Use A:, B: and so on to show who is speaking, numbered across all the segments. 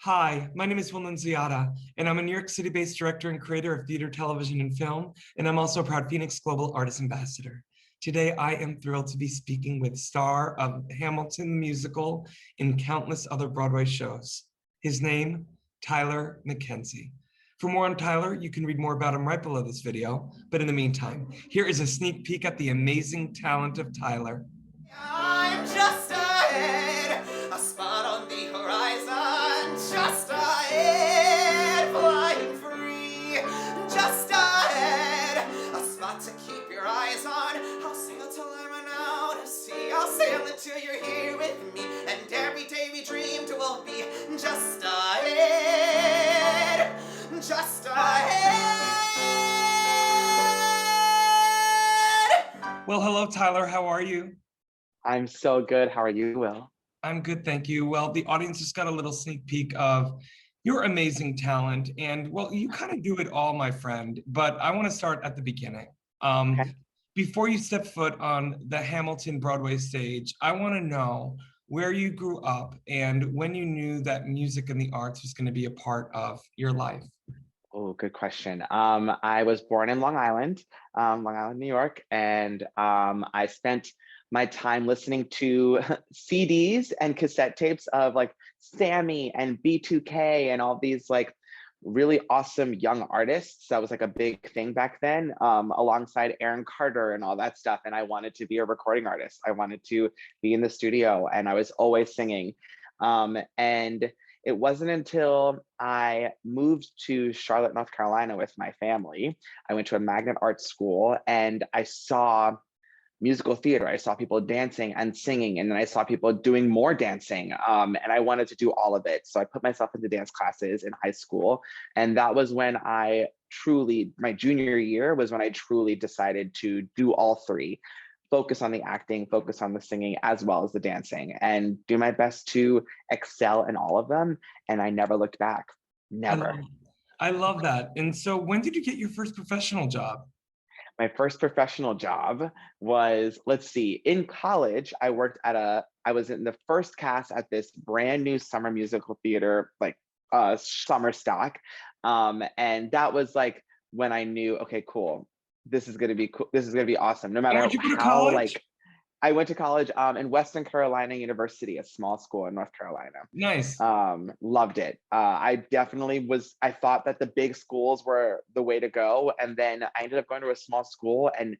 A: Hi, my name is Nunziata, and I'm a New York City-based director and creator of theater, television, and film, and I'm also a proud FENIX Global Artist Ambassador. Today, I am thrilled to be speaking with star of Hamilton the Musical and countless other Broadway shows. His name, Tyler McKenzie. For more on Tyler, you can read more about him right below this video, but in the meantime, here is a sneak peek at the amazing talent of Tyler.
B: I'm just ahead, a spot on the horizon, just ahead, flying free, just ahead, a spot to keep your eyes on. I'll sail till I run out of sea, I'll sail until you're here with me, and every day we dreamed will be just ahead, just ahead.
A: Well, hello, Tyler. How are you?
C: I'm so good. How are you, Will?
A: I'm good, thank you. Well, the audience just got a little sneak peek of your amazing talent. And well, you kind of do it all, my friend, but I want to start at the beginning.
C: Okay.
A: Before you step foot on the Hamilton Broadway stage, I want to know where you grew up and when you knew that music and the arts was going to be a part of your life.
C: Oh, good question. I was born in Long Island, New York, and I spent my time listening to CDs and cassette tapes of like Sammy and B2K and all these like really awesome young artists. That was like a big thing back then, alongside Aaron Carter and all that stuff. And I wanted to be a recording artist. I wanted to be in the studio, and I was always singing. And it wasn't until I moved to Charlotte, North Carolina with my family. I went to a magnet arts school and I saw musical theater. I saw people dancing and singing, and then I saw people doing more dancing. And I wanted to do all of it. So I put myself into dance classes in high school. And that was when my junior year was when I truly decided to do all three. Focus on the acting, focus on the singing, as well as the dancing, and do my best to excel in all of them. And I never looked back. Never.
A: I love that. And so when did you get your first professional job?
C: My first professional job was, let's see, in college, I was in the first cast at this brand new summer musical theater, like summer stock. And that was like when I knew, okay, cool. This is gonna be cool. This is gonna be awesome. No matter
A: Where'd you go to
C: how,
A: college?
C: like, I went to college in Western Carolina University, a small school in North Carolina.
A: Nice.
C: Loved it. I thought that the big schools were the way to go. And then I ended up going to a small school and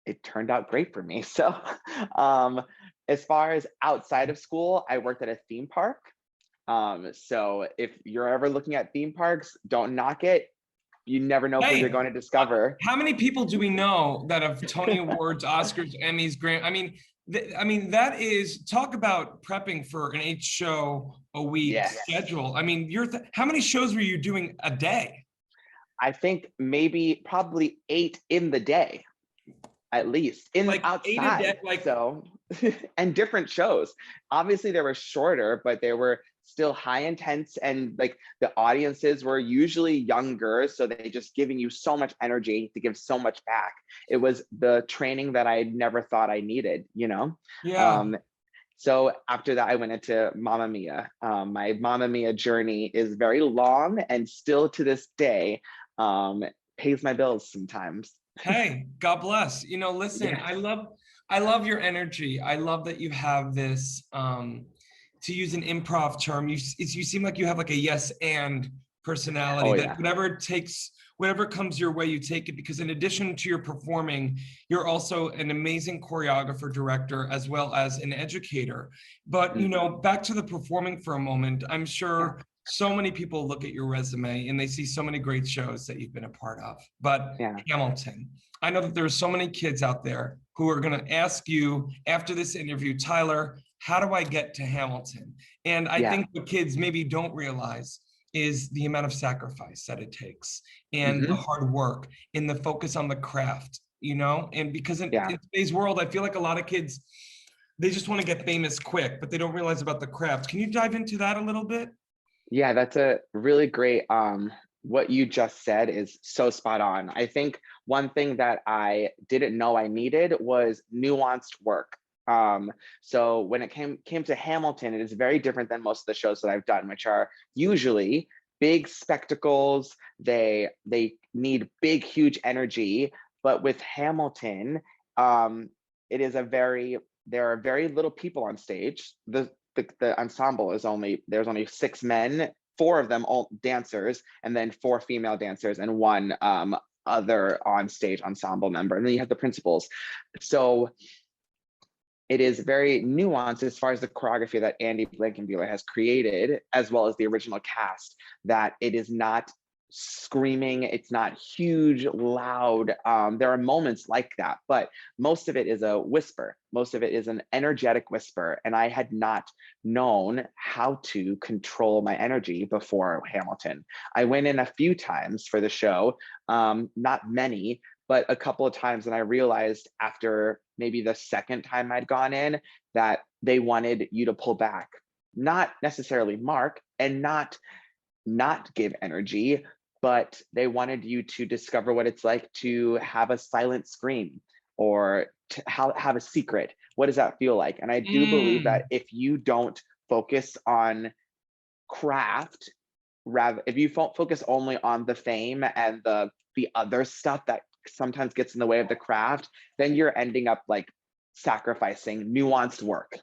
C: it turned out great for me. So as far as outside of school, I worked at a theme park. So if you're ever looking at theme parks, don't knock it. You never know who you're going to discover.
A: How many people do we know that have Tony Awards, Oscars, Emmys, Grant? I mean, that is, talk about prepping for an 8-show a week schedule. I mean, how many shows were you doing a day?
C: I think probably 8 in the day, at least outside. So, and different shows. Obviously, they were shorter, but they were still high intense, and like the audiences were usually younger, so they just giving you so much energy to give so much back. It was the training that I never thought I needed, you know?
A: Yeah.
C: So after that, I went into Mamma Mia. My Mamma Mia journey is very long and still to this day pays my bills sometimes.
A: Hey, God bless. You know, listen, yes. I love your energy. I love that you have this, to use an improv term, you seem like you have like a yes and personality, that whatever it takes, whatever comes your way, you take it, because in addition to your performing, you're also an amazing choreographer, director, as well as an educator. But, you know, back to the performing for a moment, I'm sure so many people look at your resume and they see so many great shows that you've been a part of. But Hamilton, I know that there are so many kids out there who are going to ask you after this interview, Tyler, how do I get to Hamilton? And I think what kids maybe don't realize is the amount of sacrifice that it takes, and the hard work, and the focus on the craft, you know? And because in today's world, I feel like a lot of kids, they just want to get famous quick, but they don't realize about the craft. Can you dive into that a little bit?
C: Yeah, that's a really great, what you just said is so spot on. I think one thing that I didn't know I needed was nuanced work. So when it came to Hamilton, it is very different than most of the shows that I've done, which are usually big spectacles. They need big, huge energy. But with Hamilton, it is there are very little people on stage. The ensemble there's only 6 men, 4 of them all dancers, and then 4 female dancers and 1 other on stage ensemble member. And then you have the principals. So it is very nuanced as far as the choreography that Andy Blankenbuehler has created, as well as the original cast, that it is not screaming, it's not huge, loud. There are moments like that, but most of it is a whisper. Most of it is an energetic whisper. And I had not known how to control my energy before Hamilton. I went in a few times for the show, not many, but a couple of times, and I realized after maybe the second time I'd gone in that they wanted you to pull back, not necessarily mark and not give energy, but they wanted you to discover what it's like to have a silent scream or to have a secret. What does that feel like? And I do believe that if you don't focus on craft, rather, if you focus only on the fame and the other stuff that sometimes gets in the way of the craft, then you're ending up like sacrificing nuanced work.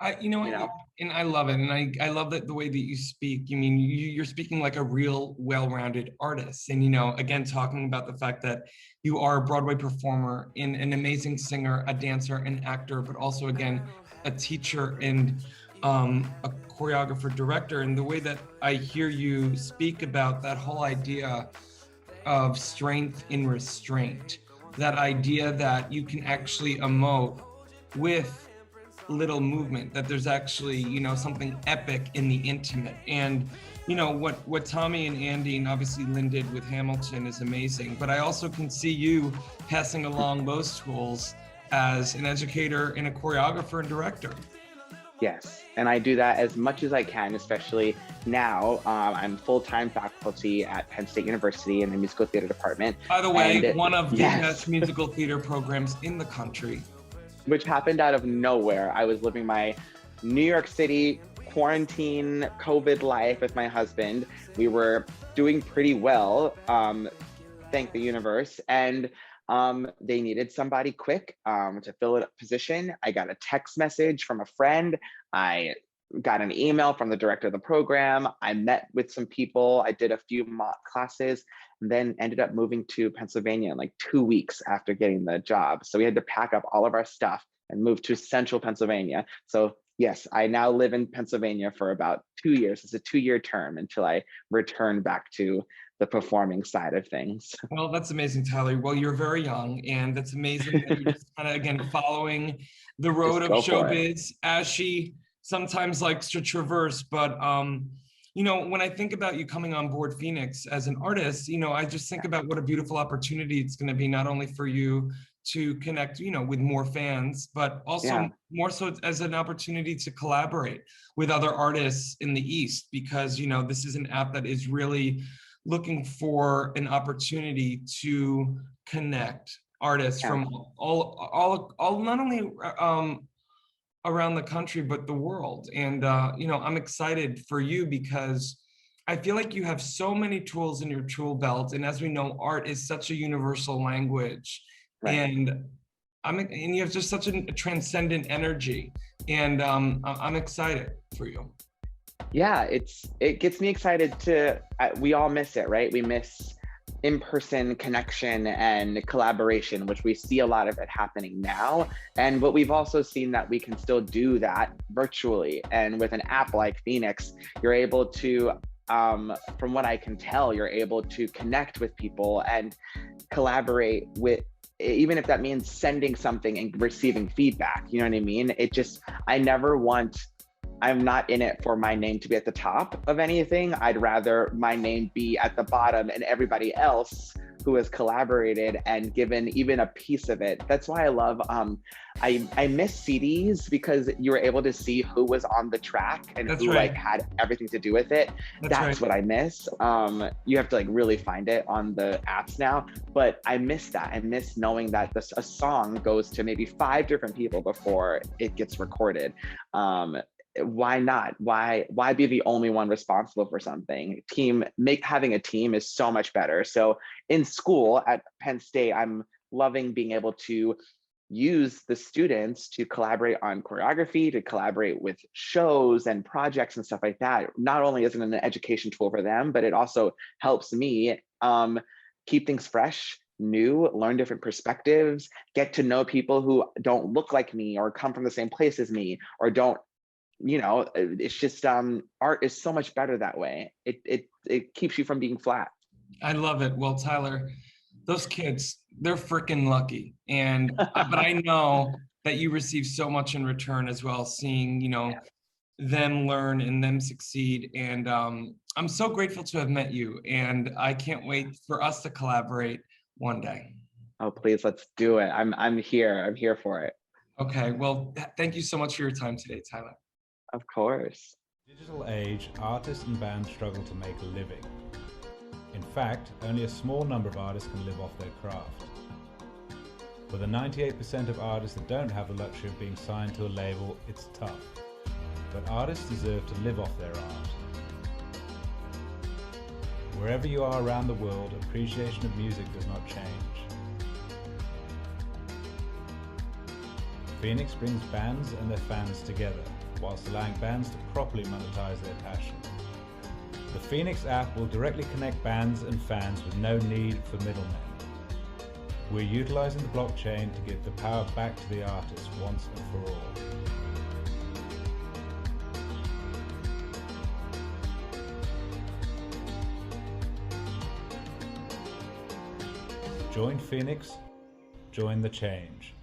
A: And I love it, and I love that the way that you speak. You mean you're speaking like a real well-rounded artist, and again, talking about the fact that you are a Broadway performer, and an amazing singer, a dancer, an actor, but also again a teacher and a choreographer, director. And the way that I hear you speak about that whole idea of strength in restraint, that idea that you can actually emote with little movement, that there's actually something epic in the intimate. And what Tommy and Andy and obviously Lynn did with Hamilton is amazing, but I also can see you passing along those tools as an educator and a choreographer and director.
C: Yes, and I do that as much as I can, especially now. I'm full-time faculty at Penn State University in the musical theater department.
A: By the way, one of the best musical theater programs in the country.
C: Which happened out of nowhere. I was living my New York City quarantine COVID life with my husband. We were doing pretty well, thank the universe. And they needed somebody quick to fill a position. I got a text message from a friend. I got an email from the director of the program. I met with some people. I did a few mock classes, and then ended up moving to Pennsylvania in like 2 weeks after getting the job. So we had to pack up all of our stuff and move to central Pennsylvania. So yes, I now live in Pennsylvania for about 2 years. It's a 2-year term until I return back to the performing side of things.
A: Well, that's amazing, Tyler. Well, you're very young, and that's amazing that you're just kind of, again, following the road of showbiz as she sometimes likes to traverse. But, when I think about you coming on board FENIX as an artist, I just think about what a beautiful opportunity it's going to be, not only for you to connect, with more fans, but also more so as an opportunity to collaborate with other artists in the East, because, this is an app that is really looking for an opportunity to connect artists from all not only around the country, but the world. And, I'm excited for you because I feel like you have so many tools in your tool belt. And as we know, art is such a universal language. Right. And you have just such a transcendent energy. And I'm excited for you.
C: Yeah, it gets me excited we all miss it, right? We miss in-person connection and collaboration, which we see a lot of it happening now. But we've also seen that we can still do that virtually. And with an app like FENIX, you're able to, from what I can tell, you're able to connect with people and collaborate with, even if that means sending something and receiving feedback, you know what I mean? I'm not in it for my name to be at the top of anything. I'd rather my name be at the bottom and everybody else who has collaborated and given even a piece of it. That's why I love, I miss CDs because you were able to see who was on the track and who like had everything to do with it. That's what I miss. You have to like really find it on the apps now, but I miss that. I miss knowing that a song goes to maybe 5 different people before it gets recorded. Why not? Why be the only one responsible for something? Having a team is so much better. So in school at Penn State, I'm loving being able to use the students to collaborate on choreography, to collaborate with shows and projects and stuff like that. Not only is it an education tool for them, but it also helps me keep things fresh, new, learn different perspectives, get to know people who don't look like me or come from the same place as me or don't, it's just art is so much better that way. It keeps you from being flat.
A: I love it. Well, Tyler, those kids, they're freaking lucky. And but I know that you receive so much in return as well, seeing, them learn and them succeed. And I'm so grateful to have met you. And I can't wait for us to collaborate one day.
C: Oh, please, let's do it. I'm here. I'm here for it.
A: Okay. Well, thank you so much for your time today, Tyler.
C: Of course.
D: Digital age, artists and bands struggle to make a living. In fact, only a small number of artists can live off their craft. For the 98% of artists that don't have the luxury of being signed to a label, it's tough. But artists deserve to live off their art. Wherever you are around the world, appreciation of music does not change. FENIX brings bands and their fans together, whilst allowing bands to properly monetize their passion. The FENIX app will directly connect bands and fans with no need for middlemen. We're utilizing the blockchain to give the power back to the artist once and for all. Join FENIX, join the change.